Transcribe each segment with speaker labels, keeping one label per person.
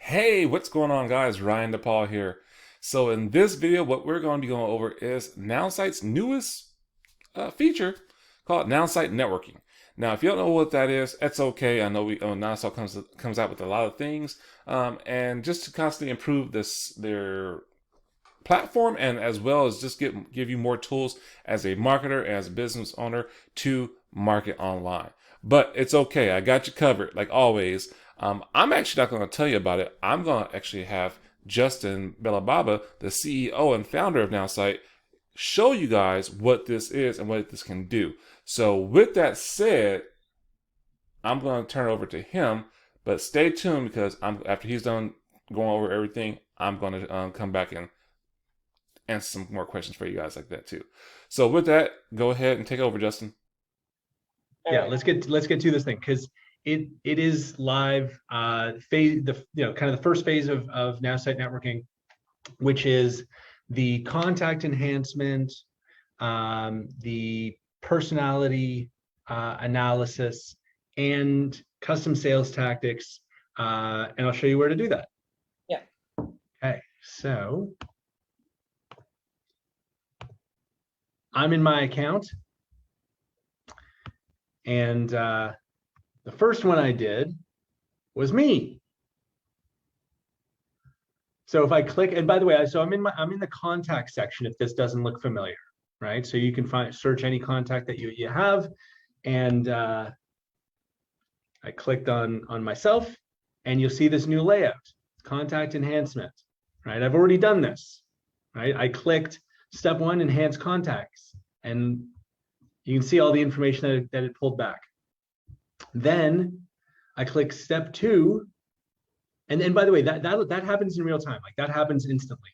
Speaker 1: Hey, what's going on, guys? Ryan DePaul here. So in this video, what we're going to be going over is Nowsite's newest feature called Nowsite Networking. Now, if you don't know what that is, that's okay. I know Nowsite comes out with a lot of things, and just to constantly improve their platform, and as well as just give you more tools as a marketer, as a business owner to market online. But it's okay. I got you covered, like always. I'm actually not going to tell you about it. I'm going to actually have Justin Bellababa, the CEO and founder of Nowsite, show you guys what this is and what this can do. So, with that said, I'm going to turn it over to him. But stay tuned because after he's done going over everything, I'm going to come back and answer some more questions for you guys like that too. So with that, go ahead and take over, Justin.
Speaker 2: Yeah, let's get to this thing because it is live. Phase kind of the first phase of Nowsite networking, which is the contact enhancement, the personality analysis, and custom sales tactics. And I'll show you where to do that.
Speaker 3: Yeah.
Speaker 2: Okay, so I'm in my account. And the first one I did was me. So if I click, and by the way, I'm in the contact section if this doesn't look familiar, right? So you can search any contact that you have, and I clicked on myself, and you'll see this new layout, contact enhancement, right? I've already done this, right? I clicked step 1, enhance contacts, and you can see all the information that it pulled back. Then I click step 2, and by the way, that happens in real time, like that happens instantly.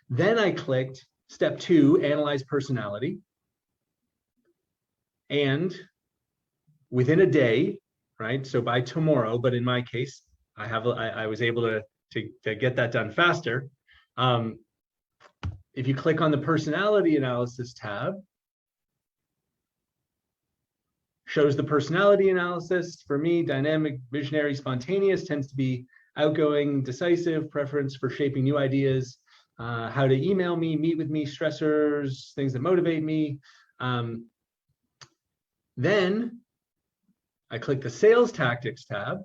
Speaker 2: Then I clicked step 2, analyze personality, and within a day, right? So by tomorrow, but in my case, I was able to get that done faster. If you click on the personality analysis tab, shows the personality analysis. For me, dynamic, visionary, spontaneous, tends to be outgoing, decisive, preference for shaping new ideas, how to email me, meet with me, stressors, things that motivate me. Then I click the sales tactics tab,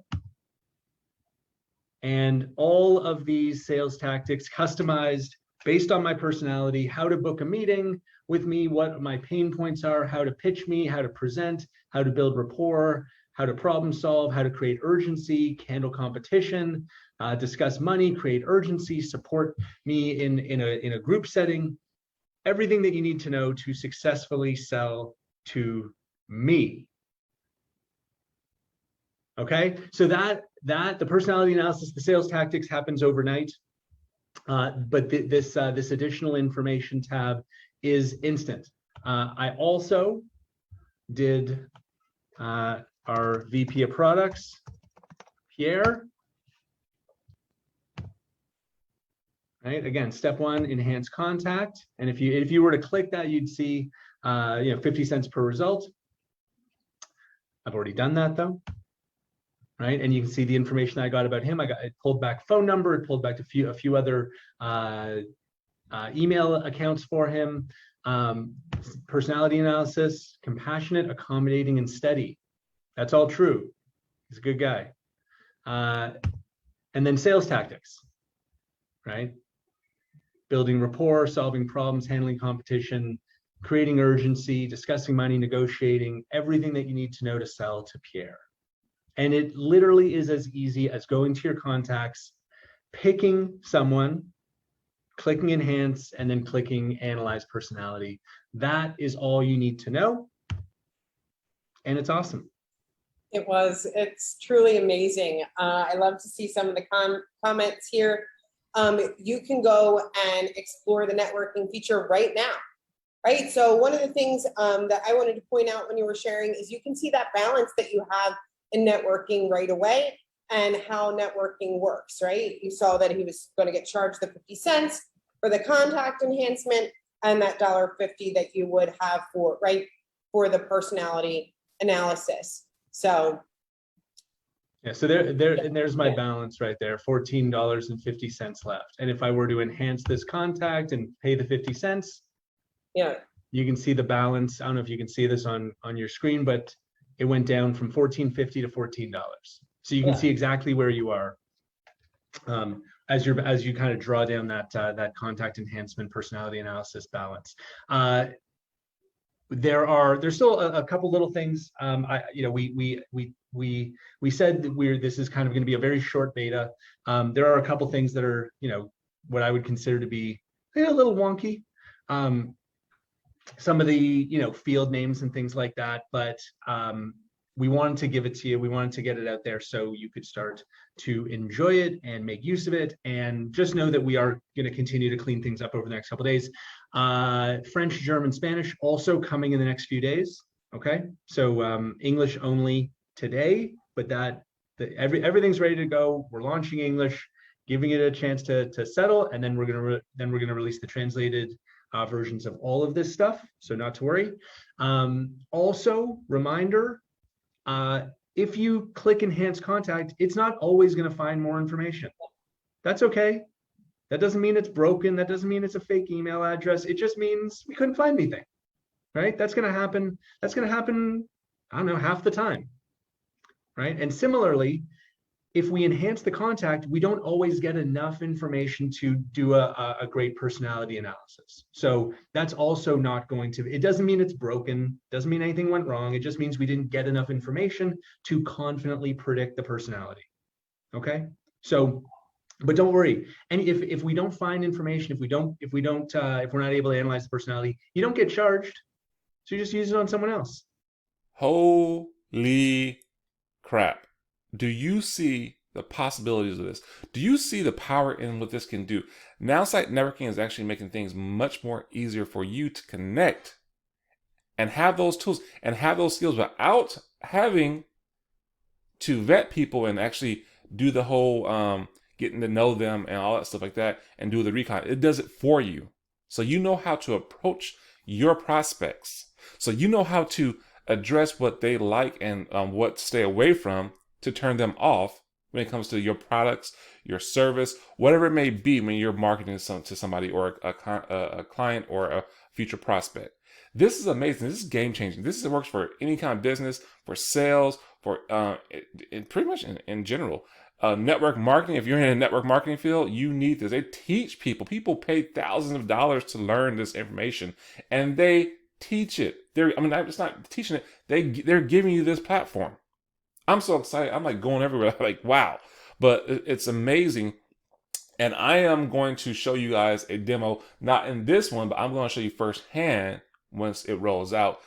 Speaker 2: and all of these sales tactics customized based on my personality, how to book a meeting with me, what my pain points are, how to pitch me, how to present, how to build rapport, how to problem solve, how to create urgency, handle competition, discuss money, create urgency, support me in a group setting, everything that you need to know to successfully sell to me. Okay, so that the personality analysis, the sales tactics happens overnight. But this additional information tab is instant. I also did our VP of products, Pierre. Right, again, step 1, enhance contact. And if you were to click that, you'd see 50 cents per result. I've already done that though. Right, and you can see the information I got about him. It pulled back phone number, it pulled back a few other email accounts for him. Personality analysis, compassionate, accommodating, and steady. That's all true. He's a good guy. And then sales tactics, right? Building rapport, solving problems, handling competition, creating urgency, discussing money, negotiating, everything that you need to know to sell to Pierre. And it literally is as easy as going to your contacts, picking someone, clicking enhance, and then clicking analyze personality. That is all you need to know. And it's awesome.
Speaker 3: It's truly amazing. I love to see some of the comments here. You can go and explore the networking feature right now, right? So one of the things that I wanted to point out when you were sharing is you can see that balance that you have in networking right away and how networking works, right? You saw that he was going to get charged the 50 cents for the contact enhancement and that $1.50 that you would have for the personality analysis. So
Speaker 2: Yeah, so and there's my balance right there, $14.50 left. And if I were to enhance this contact and pay the 50 cents,
Speaker 3: Yeah,
Speaker 2: you can see the balance. I don't know if you can see this on your screen, but it went down from $14.50 to $14. So you can see exactly where you are as you kind of draw down that contact enhancement personality analysis balance. There's still a couple little things. We said that this is kind of going to be a very short beta. There are a couple things that are, what I would consider to be a little wonky. Some of the, field names and things like that, but we wanted to give it to you. We wanted to get it out there so you could start to enjoy it and make use of it. And just know that we are going to continue to clean things up over the next couple of days. French, German, Spanish also coming in the next few days. Okay, so English only today, but everything's ready to go. We're launching English, giving it a chance to settle, and then we're gonna release the translated versions of all of this stuff. So not to worry. Also, reminder. If you click enhance contact, it's not always going to find more information. That's okay. That doesn't mean it's broken. That doesn't mean it's a fake email address. It just means we couldn't find anything, right? That's going to happen. That's going to happen, I don't know, half the time, right? And similarly, if we enhance the contact, we don't always get enough information to do a great personality analysis. So that's also not going to, it doesn't mean it's broken, doesn't mean anything went wrong. It just means we didn't get enough information to confidently predict the personality. Okay. So, but don't worry. And if we don't find information, if we're not able to analyze the personality, you don't get charged. So you just use it on someone else.
Speaker 1: Holy crap. Do you see the possibilities of this? Do you see the power in what this can do? Nowsite networking is actually making things much more easier for you to connect and have those tools and have those skills without having to vet people and actually do the whole getting to know them and all that stuff like that and do the recon. It does it for you. So you know how to approach your prospects. So you know how to address what they like and what to stay away from, to turn them off when it comes to your products, your service, whatever it may be when you're marketing to somebody or a client or a future prospect. This is amazing. This is game changing. This works for any kind of business, for sales, for pretty much in general. Network marketing, if you're in a network marketing field, you need this. They teach people. People pay thousands of dollars to learn this information, and they teach it. I'm just not teaching it. They're giving you this platform. I'm so excited. I'm like going everywhere. Like, wow. But it's amazing. And I am going to show you guys a demo, not in this one, but I'm going to show you firsthand once it rolls out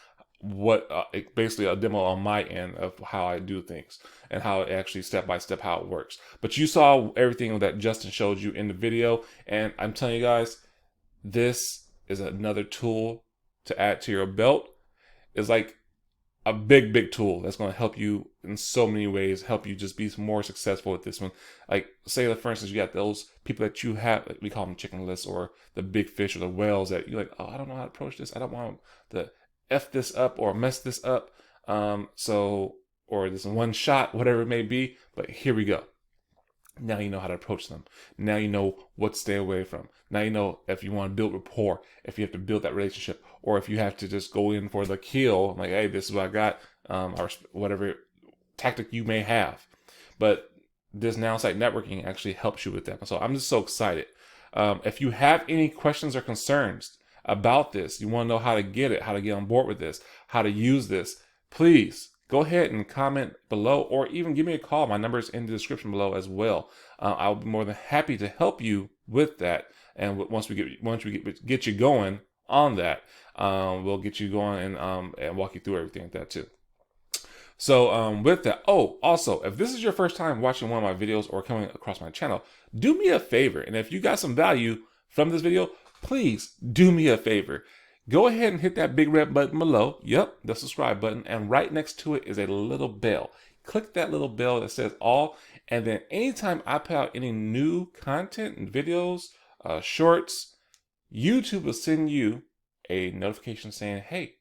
Speaker 1: basically a demo on my end of how I do things and how it actually step by step how it works. But you saw everything that Justin showed you in the video. And I'm telling you guys, this is another tool to add to your belt. It's like a big tool that's going to help you in so many ways, help you just be more successful with this one. Like, say, for instance, you got those people that you have, we call them chicken lists, or the big fish or the whales that you're like, oh, I don't know how to approach this. I don't want to F this up or mess this up. Or this one shot, whatever it may be. But here we go. Now you know how to approach them. Now you know what to stay away from. Now you know if you want to build rapport, if you have to build that relationship, or if you have to just go in for the kill, like, hey, this is what I got, or whatever tactic you may have. But this Nowsite networking actually helps you with that. So I'm just so excited. If you have any questions or concerns about this, you want to know how to get it, how to get on board with this, how to use this, please go ahead and comment below, or even give me a call. My number is in the description below as well. I'll be more than happy to help you with that. And once we get you going on that, we'll get you going and walk you through everything like that too. So with that, also, if this is your first time watching one of my videos or coming across my channel, do me a favor. And if you got some value from this video, please do me a favor. Go ahead and hit that big red button below. Yep, the subscribe button. And right next to it is a little bell. Click that little bell that says all. And then anytime I put out any new content and videos, shorts, YouTube will send you a notification saying, hey,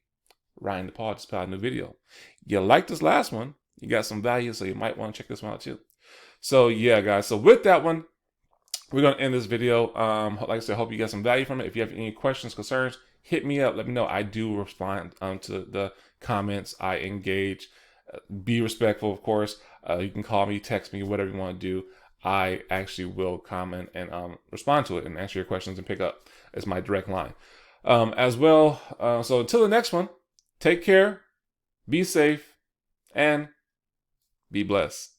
Speaker 1: Ryan DePaul just put out a new video. You like this last one, you got some value, so you might want to check this one out too. So yeah, guys. So with that one, we're going to end this video. Like I said, hope you got some value from it. If you have any questions, concerns, hit me up. Let me know. I do respond to the comments. I engage. Be respectful, of course. You can call me, text me, whatever you want to do. I actually will comment and respond to it and answer your questions and pick up. It's my direct line. As well, so until the next one, take care, be safe, and be blessed.